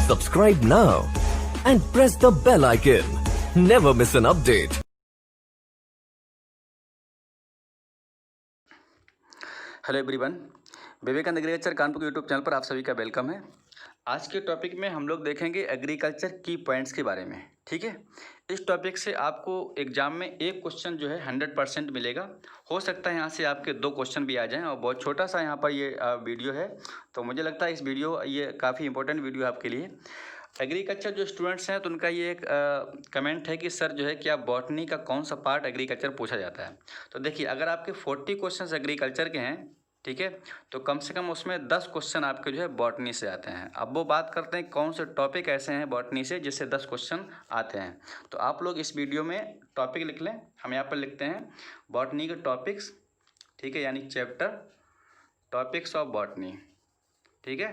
Subscribe now and press the bell icon. Never miss an update. Hello everyone, Vivekananda agriculture Kanpur के YouTube channel पर आप सभी का welcome है। आज के टॉपिक में हम लोग देखेंगे एग्रीकल्चर की पॉइंट्स के बारे में। ठीक है, इस टॉपिक से आपको एग्जाम में एक क्वेश्चन जो है 100% मिलेगा। हो सकता है यहाँ से आपके 2 क्वेश्चन भी आ जाएं और बहुत छोटा सा यहाँ पर ये वीडियो है, तो मुझे लगता है इस वीडियो ये काफ़ी इंपॉर्टेंट वीडियो आपके लिए। एग्रीकल्चर जो स्टूडेंट्स हैं तो उनका ये एक कमेंट है कि सर जो है क्या बॉटनी का कौन सा पार्ट एग्रीकल्चर पूछा जाता है। तो देखिए, अगर आपके 40 क्वेश्चंस एग्रीकल्चर के हैं, ठीक है, तो कम से कम उसमें 10 क्वेश्चन आपके जो है बॉटनी से आते हैं। अब वो बात करते हैं कौन से टॉपिक ऐसे हैं बॉटनी से जिससे 10 क्वेश्चन आते हैं। तो आप लोग इस वीडियो में टॉपिक लिख लें। हम यहाँ पर लिखते हैं बॉटनी के टॉपिक्स, ठीक है, यानी चैप्टर टॉपिक्स ऑफ बॉटनी। ठीक है,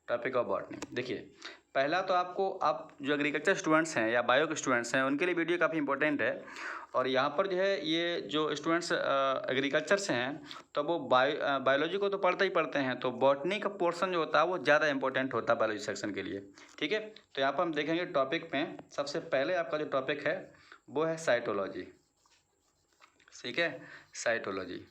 टॉपिक ऑफ बॉटनी। देखिए, पहला तो आपको, आप जो एग्रीकल्चर स्टूडेंट्स हैं या बायो के स्टूडेंट्स हैं उनके लिए वीडियो काफ़ी इंपॉर्टेंट है। और यहाँ पर जो है ये जो स्टूडेंट्स एग्रीकल्चर से हैं तो वो बायोलॉजी को तो पढ़ते ही पढ़ते हैं, तो बॉटनी का पोर्शन जो होता है वो ज़्यादा इंपॉर्टेंट होता है बायोलॉजी सेक्शन के लिए। ठीक है, तो यहाँ पर हम देखेंगे टॉपिक में सबसे पहले आपका जो टॉपिक है वो है साइटोलॉजी। ठीक है, साइटोलॉजी।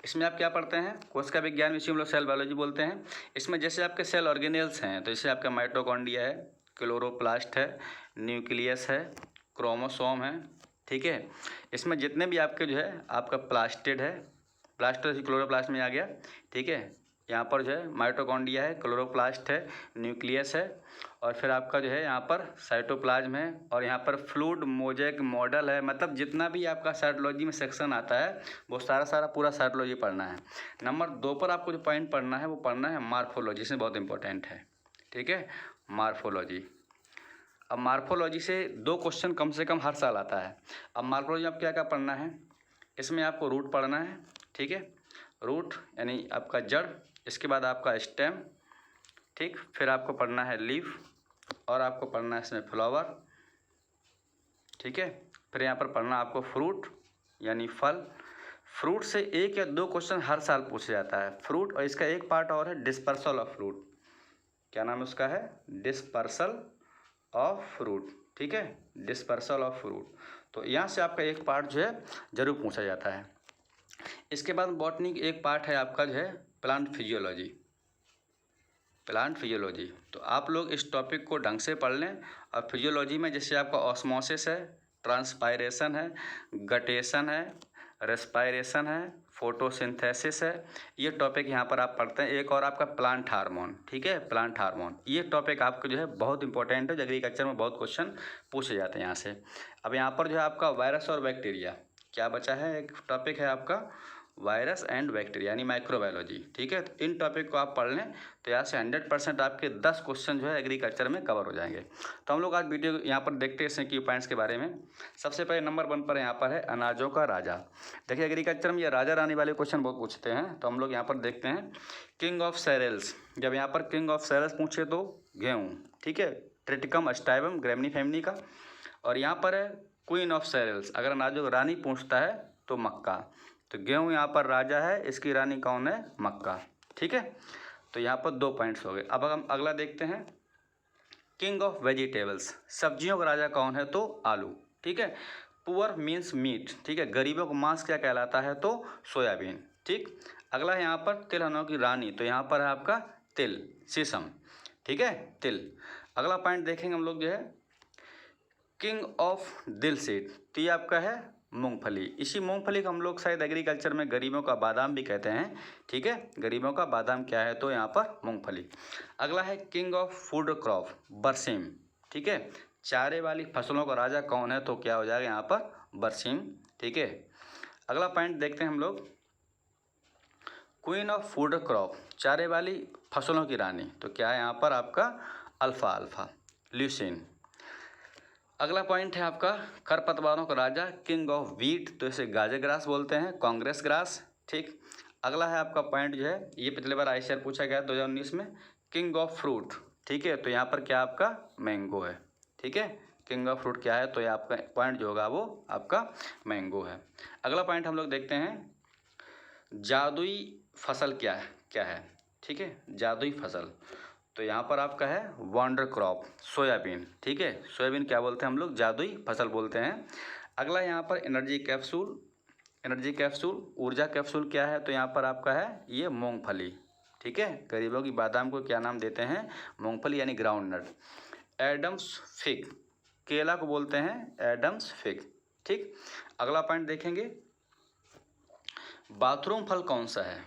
इसमें आप क्या पढ़ते हैं, कोशिका विज्ञान विषय हम लोग सेल बायोलॉजी बोलते हैं। इसमें जैसे आपके सेल ऑर्गेनेल्स हैं तो जैसे आपका माइटोकॉन्ड्रिया है, क्लोरोप्लास्ट है, न्यूक्लियस है, क्रोमोसोम है। ठीक है, इसमें जितने भी आपके जो है आपका प्लास्टिड है, प्लास्टिड क्लोरोप्लास्ट में आ गया। ठीक है, यहाँ पर जो है माइटोकॉन्ड्रिया है, क्लोरोप्लास्ट है, न्यूक्लियस है, और फिर आपका जो है यहाँ पर साइटोप्लाज्म है, और यहाँ पर फ्लूइड मोज़ेक मॉडल है। मतलब जितना भी आपका साइटोलॉजी में सेक्शन आता है वो सारा पूरा साइटोलॉजी पढ़ना है। नंबर 2 पर आपको जो पॉइंट पढ़ना है वो पढ़ना है मार्फोलॉजी, इसमें बहुत इंपॉर्टेंट है। ठीक है, मार्फोलॉजी। अब मार्फोलॉजी से 2 क्वेश्चन कम से कम हर साल आता है। अब मार्फोलॉजी में आप क्या क्या पढ़ना है, इसमें आपको रूट पढ़ना है। ठीक है, रूट यानी आपका जड़, इसके बाद आपका स्टेम, ठीक, फिर आपको पढ़ना है लीफ, और आपको पढ़ना है इसमें फ्लावर। ठीक है, फिर यहाँ पर पढ़ना आपको फ्रूट यानी फल। फ्रूट से 1 या 2 क्वेश्चन हर साल पूछा जाता है, फ्रूट। और इसका एक पार्ट और है डिस्पर्सल ऑफ फ्रूट। क्या नाम उसका है, डिस्पर्सल ऑफ फ्रूट। ठीक है, डिस्पर्सल ऑफ फ्रूट। तो यहाँ से आपका एक पार्ट जो है जरूर पूछा जाता है। इसके बाद बॉटनी एक पार्ट है आपका जो है प्लांट फिजियोलॉजी। प्लांट फिजियोलॉजी, तो आप लोग इस टॉपिक को ढंग से पढ़ लें। और फिजियोलॉजी में जैसे आपका ऑस्मोसिस है, ट्रांसपायरेशन है, गटेशन है, रेस्पायरेशन है, फोटोसिंथेसिस है, ये टॉपिक यहाँ पर आप पढ़ते हैं। एक और आपका प्लांट हार्मोन। ठीक है, प्लांट हार्मोन, ये टॉपिक आपको जो है बहुत इंपॉर्टेंट है, जो एग्रीकल्चर में बहुत क्वेश्चन पूछे जाते हैं यहाँ से। अब यहाँ पर जो है आपका वायरस और बैक्टीरिया, क्या बचा है, एक टॉपिक है आपका वायरस एंड बैक्टीरिया यानी माइक्रोबायोलॉजी। ठीक है, तो इन टॉपिक को आप पढ़ लें तो यहाँ से 100% आपके 10 क्वेश्चन जो है एग्रीकल्चर में कवर हो जाएंगे। तो हम लोग आज वीडियो यहाँ पर देखते हैं की पॉइंट्स के बारे में। सबसे पहले नंबर 1 पर यहाँ पर है अनाजों का राजा। देखिए, एग्रीकल्चर में ये राजा रानी वाले क्वेश्चन बहुत पूछते हैं, तो हम लोग यहाँ पर देखते हैं किंग ऑफ सेरेल्स। जब यहाँ पर किंग ऑफ सेरेल्स पूछे तो गेहूँ, ठीक है, ट्रिटिकम अस्टाइवम ग्रेमिनी फैमिली का। और यहाँ पर है क्वीन ऑफ सेरेल्स, अगर अनाजों का रानी पूछता है तो मक्का। तो गेहूँ यहाँ पर राजा है, इसकी रानी कौन है, मक्का। ठीक है, तो यहाँ पर 2 पॉइंट्स हो गए। अब हम अगला देखते हैं किंग ऑफ वेजिटेबल्स, सब्जियों का राजा कौन है, तो आलू। ठीक है, पुअर मीन्स मीट, ठीक है, गरीबों को मांस क्या कहलाता है, तो सोयाबीन। ठीक, अगला है यहाँ पर तिलहनों की रानी, तो यहाँ पर है आपका तिल, सीसम। ठीक है, तिल। अगला पॉइंट देखेंगे हम लोग जो है किंग ऑफ दिल सीड, तो ये आपका है मूंगफली। इसी मूंगफली को हम लोग शायद एग्रीकल्चर में गरीबों का बादाम भी कहते हैं। ठीक है, गरीबों का बादाम क्या है, तो यहाँ पर मूंगफली। अगला है किंग ऑफ फूड क्रॉप, बरसीम। ठीक है, चारे वाली फसलों का राजा कौन है, तो क्या हो जाएगा यहाँ पर बरसीम। ठीक है, अगला पॉइंट देखते हैं हम लोग क्वीन ऑफ फूड क्रॉप, चारे वाली फसलों की रानी, तो क्या है यहाँ पर आपका अल्फा ल्यूसीन। अगला पॉइंट है आपका खरपतवारों का राजा, किंग ऑफ वीट, तो इसे गाजर ग्रास बोलते हैं, कांग्रेस ग्रास। ठीक, अगला है आपका पॉइंट जो है, ये पिछले बार ICAR पूछा गया 2019 में, किंग ऑफ फ्रूट। ठीक है, तो यहाँ पर क्या आपका मैंगो है। ठीक है, किंग ऑफ फ्रूट क्या है, तो ये आपका पॉइंट जो होगा वो आपका मैंगो है। अगला पॉइंट हम लोग देखते हैं जादुई फसल क्या है। ठीक है, जादुई फसल, तो यहाँ पर आपका है वंडर क्रॉप सोयाबीन, ठीक है। सोयाबीन क्या बोलते हैं हम लोग, जादुई फसल बोलते हैं। अगला यहाँ पर एनर्जी कैप्सूल ऊर्जा कैप्सूल क्या है, तो यहाँ पर आपका है ये मूंगफली, ठीक है। गरीबों की बादाम को क्या नाम देते हैं, मूंगफली यानी ग्राउंड नट। एडम्स फिग, केला को बोलते हैं एडम्स फिग, ठीक। अगला पॉइंट देखेंगे, बाथरूम फल कौन सा है,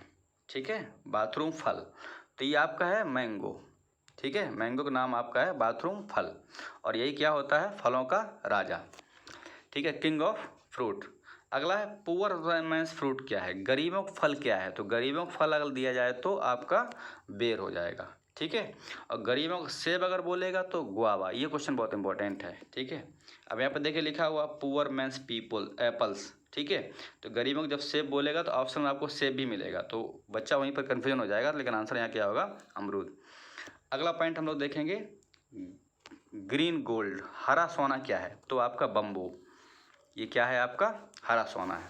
ठीक है। बाथरूम फल तो ये आपका है मैंगो, ठीक है। मैंगो का नाम आपका है बाथरूम फल, और यही क्या होता है, फलों का राजा, ठीक है, किंग ऑफ फ्रूट। अगला है पुअर मैंस फ्रूट क्या है, गरीबों का फल क्या है, तो गरीबों का फल अगर दिया जाए तो आपका बेर हो जाएगा, ठीक है। और गरीबों का सेब अगर बोलेगा तो गुआवा, ये क्वेश्चन बहुत इंपॉर्टेंट है, ठीक है। अब यहाँ पर देखिए लिखा हुआ पुअर मैंस पीपल एप्पल्स, ठीक है। तो गरीबों को जब सेब बोलेगा तो ऑप्शन में आपको सेब भी मिलेगा, तो बच्चा वहीं पर कन्फ्यूजन हो जाएगा, लेकिन आंसर यहाँ क्या होगा, अमरूद। अगला पॉइंट हम लोग देखेंगे, ग्रीन गोल्ड हरा सोना क्या है, तो आपका बम्बू, ये क्या है आपका हरा सोना है।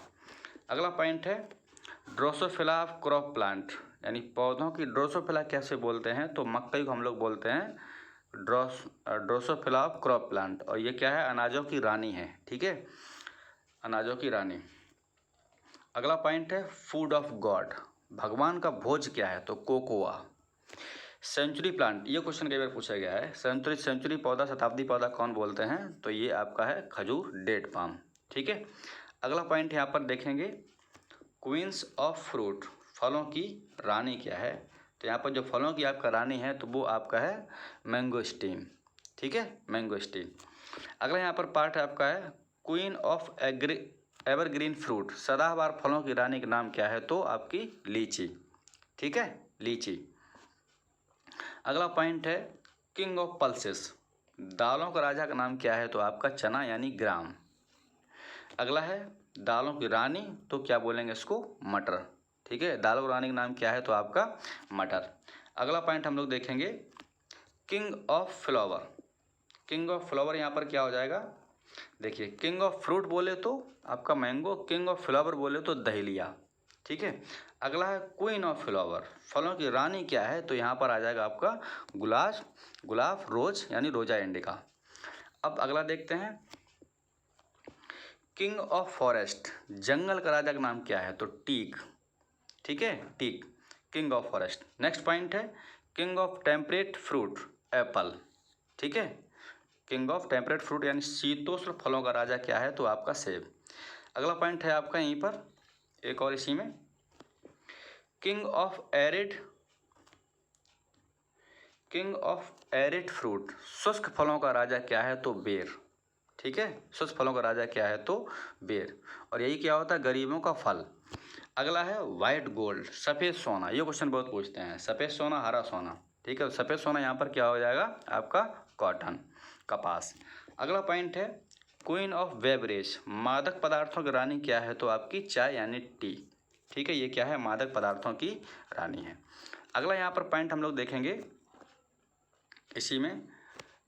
अगला पॉइंट है ड्रोसोफिला ऑफ क्रॉप प्लांट, यानी पौधों की ड्रोसोफिला कैसे बोलते हैं, तो मक्कई को हम लोग बोलते हैं ड्रोसोफिला ऑफ क्रॉप प्लांट, और ये क्या है, अनाजों की रानी है, ठीक है, अनाजों की रानी। अगला पॉइंट है फूड ऑफ गॉड, भगवान का भोज क्या है, तो कोकोआ। सेंचुरी प्लांट, ये क्वेश्चन कई बार पूछा गया है, सेंचुरी पौधा, शताब्दी पौधा कौन बोलते हैं, तो ये आपका है खजूर, डेट पाम, ठीक है। अगला पॉइंट यहाँ पर देखेंगे, क्वींस ऑफ फ्रूट, फलों की रानी क्या है, तो यहाँ पर जो फलों की आपका रानी है तो वो आपका है मैंगोस्टीन, ठीक है, मैंगोस्टीन। अगला यहाँ पर पार्ट आपका है क्वीन ऑफ एवरग्रीन फ्रूट, सदाबहार फलों की रानी का नाम क्या है, तो आपकी लीची, ठीक है, लीची। अगला पॉइंट है किंग ऑफ पल्सेस, दालों का राजा का नाम क्या है, तो आपका चना यानी ग्राम। अगला है दालों की रानी, तो क्या बोलेंगे इसको, मटर, ठीक है, दालों की रानी का नाम क्या है, तो आपका मटर। अगला पॉइंट हम लोग देखेंगे king of flower, king of flower यहाँ पर क्या हो जाएगा, देखिए किंग ऑफ फ्रूट बोले तो आपका मैंगो, किंग ऑफ फ्लावर बोले तो दहलिया, ठीक है। अगला है क्वीन ऑफ फ्लावर, फलों की रानी क्या है, तो यहाँ पर आ जाएगा आपका गुलाब रोज यानी रोजा इंडिका। अब अगला देखते हैं किंग ऑफ फॉरेस्ट, जंगल का राजा का नाम क्या है, तो टीक, ठीक है, teak, king of forest. Next point है king of temperate fruit, apple, ठीक है, किंग ऑफ टेम्परेट फ्रूट यानी शीतोष्ण फलों का राजा क्या है, तो आपका सेब। अगला पॉइंट है आपका यहीं पर एक और इसी में, किंग ऑफ एरिड फ्रूट, शुष्क फलों का राजा क्या है, तो बेर, ठीक है, शुष्क फलों का राजा क्या है, तो बेर, और यही क्या होता है, गरीबों का फल। अगला है वाइट गोल्ड, सफ़ेद सोना, ये क्वेश्चन बहुत पूछते हैं, सफ़ेद सोना हरा सोना, ठीक है, सफ़ेद सोना यहाँ पर क्या हो जाएगा आपका कॉटन, कपास। अगला पॉइंट है क्वीन ऑफ बेवरेज, मादक पदार्थों की रानी क्या है, तो आपकी चाय यानी टी, ठीक है, ये क्या है, मादक पदार्थों की रानी है। अगला यहाँ पर पॉइंट हम लोग देखेंगे इसी में,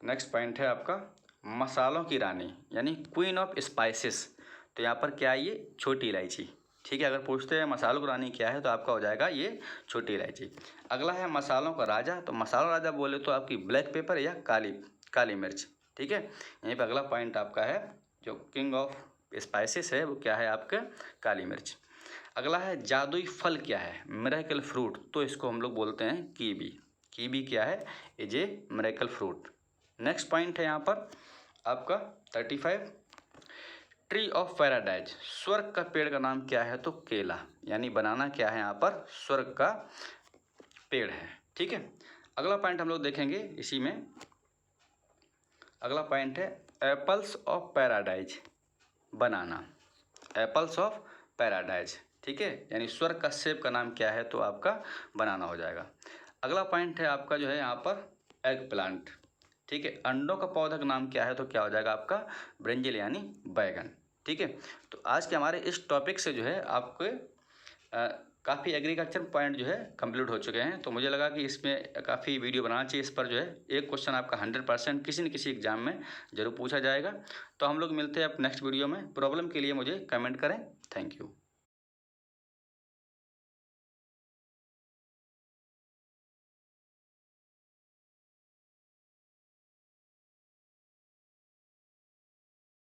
नेक्स्ट पॉइंट है आपका मसालों की रानी यानी क्वीन ऑफ स्पाइसेस, तो यहाँ पर क्या है, ये छोटी इलायची, ठीक है। अगर पूछते हैं मसालों की रानी क्या है, तो आपका हो जाएगा ये छोटी इलायची। अगला है मसालों का राजा, तो मसालों राजा बोले तो आपकी ब्लैक पेपर या काली मिर्च, ठीक है। यहीं पर अगला पॉइंट आपका है जो किंग ऑफ स्पाइसेस है वो क्या है आपका काली मिर्च। अगला है जादुई फल क्या है, मिरेकल फ्रूट, तो इसको हम लोग बोलते हैं कीवी क्या है, is a miracle fruit. Next point है यहाँ पर आपका 35 ट्री ऑफ पैराडाइज, स्वर्ग का पेड़ का नाम क्या है, तो केला यानी बनाना क्या है यहाँ पर, स्वर्ग का पेड़ है, ठीक है। अगला पॉइंट हम लोग देखेंगे इसी में, अगला पॉइंट है apples of paradise, banana, apples of paradise, ठीक है, यानी स्वर्ग का सेब का नाम क्या है, तो आपका बनाना हो जाएगा। अगला पॉइंट है आपका जो है यहाँ पर एग प्लांट, ठीक है, अंडों का पौधा का नाम क्या है, तो क्या हो जाएगा आपका ब्रिंजल यानी बैगन, ठीक है। तो आज के हमारे इस टॉपिक से जो है आपके काफ़ी एग्रीकल्चर पॉइंट जो है कंप्लीट हो चुके हैं। तो मुझे लगा कि इसमें काफ़ी वीडियो बनाना चाहिए, इस पर जो है एक क्वेश्चन आपका 100% किसी न किसी एग्जाम में जरूर पूछा जाएगा। तो हम लोग मिलते हैं अब नेक्स्ट वीडियो में, प्रॉब्लम के लिए मुझे कमेंट करें। Thank you.